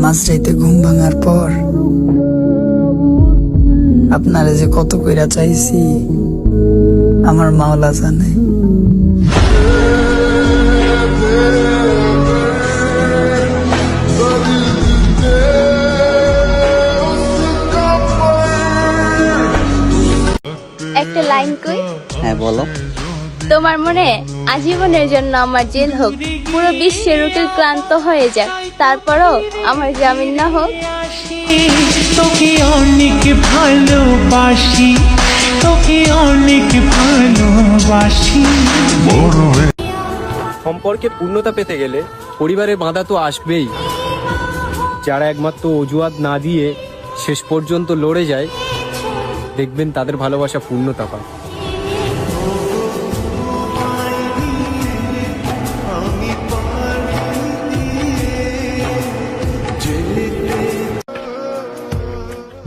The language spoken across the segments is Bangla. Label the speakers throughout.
Speaker 1: মাঝরাইতে ঘুম ভাঙার পর আপনারে যে কত কইরা চাইছি আমার মাওলা জানে।
Speaker 2: একটা লাইন কই।
Speaker 3: হ্যাঁ বলো।
Speaker 2: তোমার মনে আজীবনের জন্য আমার জেল হোক, পুরো বিশ্বের উকিল ক্লান্ত হয়ে যাক, তারপরও আমার জামিন না হোক।
Speaker 4: তোকে অনেক ভালোবাসি, তোকে অনেক ভালোবাসি।
Speaker 5: সম্পর্কে পূর্ণতা পেতে গেলে পরিবারের বাধা তো আসবেই। যারা একমাত্র অজুহাত না দিয়ে শেষ পর্যন্ত লড়ে যায়, দেখবেন তাদের ভালোবাসা পূর্ণতা পায়।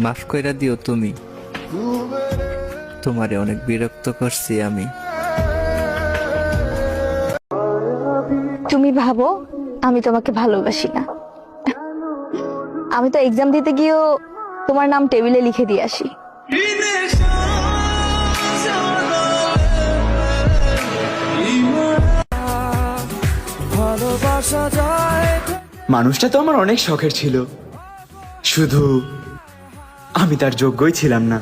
Speaker 3: মাফ কইরা দিও তুমি, তোমারে অনেক বিরক্ত করছি আমি।
Speaker 6: তুমি ভাবো আমি তোমাকে ভালোবাসি না? আমি তো এক্সাম দিতে গিয়েও তোমার নাম টেবিলে লিখে দিয়ে আসি।
Speaker 7: মানুষটা তো আমার অনেক শখের ছিল, শুধু আমি তার যোগ্যই ছিলাম না।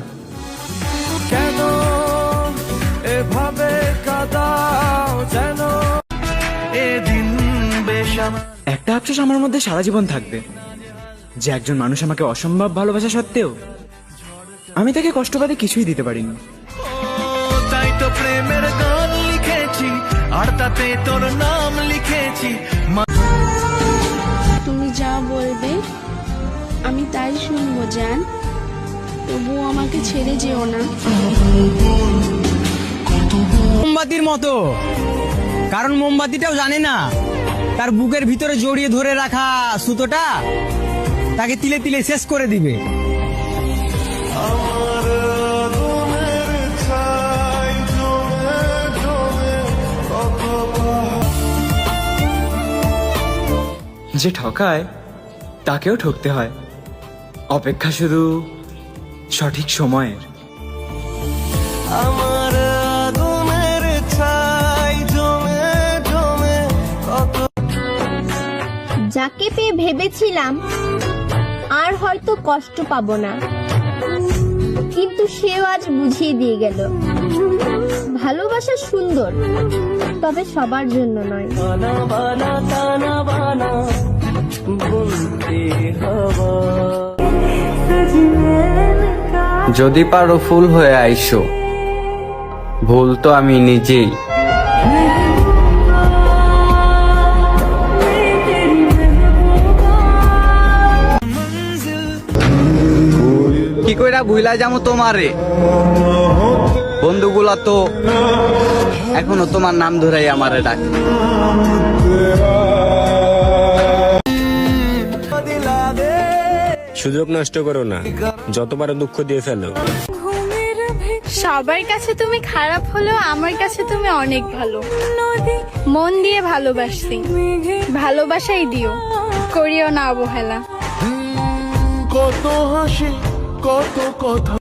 Speaker 7: একটা আফসোস আমার মধ্যে সারা জীবন থাকবে, যে একজন মানুষ আমাকে অসম্ভব ভালোবাসা সত্ত্বেও আমি তাকে কষ্ট পাতে কিছুই দিতে পারিনি।
Speaker 4: তাই তো প্রেমের গান লিখেছি, আর তাতে তোর নাম লিখেছি।
Speaker 8: তুমি যা বলবে আমি তাই শুনবো জান, তবুও আমাকে ছেড়ে যেও না।
Speaker 9: মোমবাতির মতো, কারণ মোমবাতিটাও জানে না তার বুকের ভিতরে জড়িয়ে ধরে রাখা সুতোটা তাকে তিলে তিলে শেষ করে দিবে।
Speaker 7: যে ঠকায় তাকেও ঠকতে হয়, অপেক্ষা শুধু সঠিক সময়ের।
Speaker 4: আমার আগুনের ছাই জমে জমে কত।
Speaker 2: যাকে পেয়ে ভেবেছিলাম আর হয়তো কষ্ট পাবো না, কিন্তু সেও আজ বুঝিয়ে দিয়ে গেল ভালোবাসা সুন্দর, তবে সবার জন্য নয়।
Speaker 10: যদি পারো ফুল হয়ে আইসো, ভুল তো আমি নিজেই। কি কইরা ভুইলা যামু তোমারে, বন্ধুগুলা তো এখনো তোমার নাম ধরেই আমারে ডাকে।
Speaker 5: সুযোগ নষ্ট করো না, যতবার দুঃখ দিয়ে ফেলো।
Speaker 8: সবার কাছে তুমি খারাপ হলেও আমার কাছে তুমি অনেক ভালো। মন দিয়ে ভালোবাসি, ভালোবাসাই দিও, করিও না অবহেলা।
Speaker 4: কত হাসি কত কথা।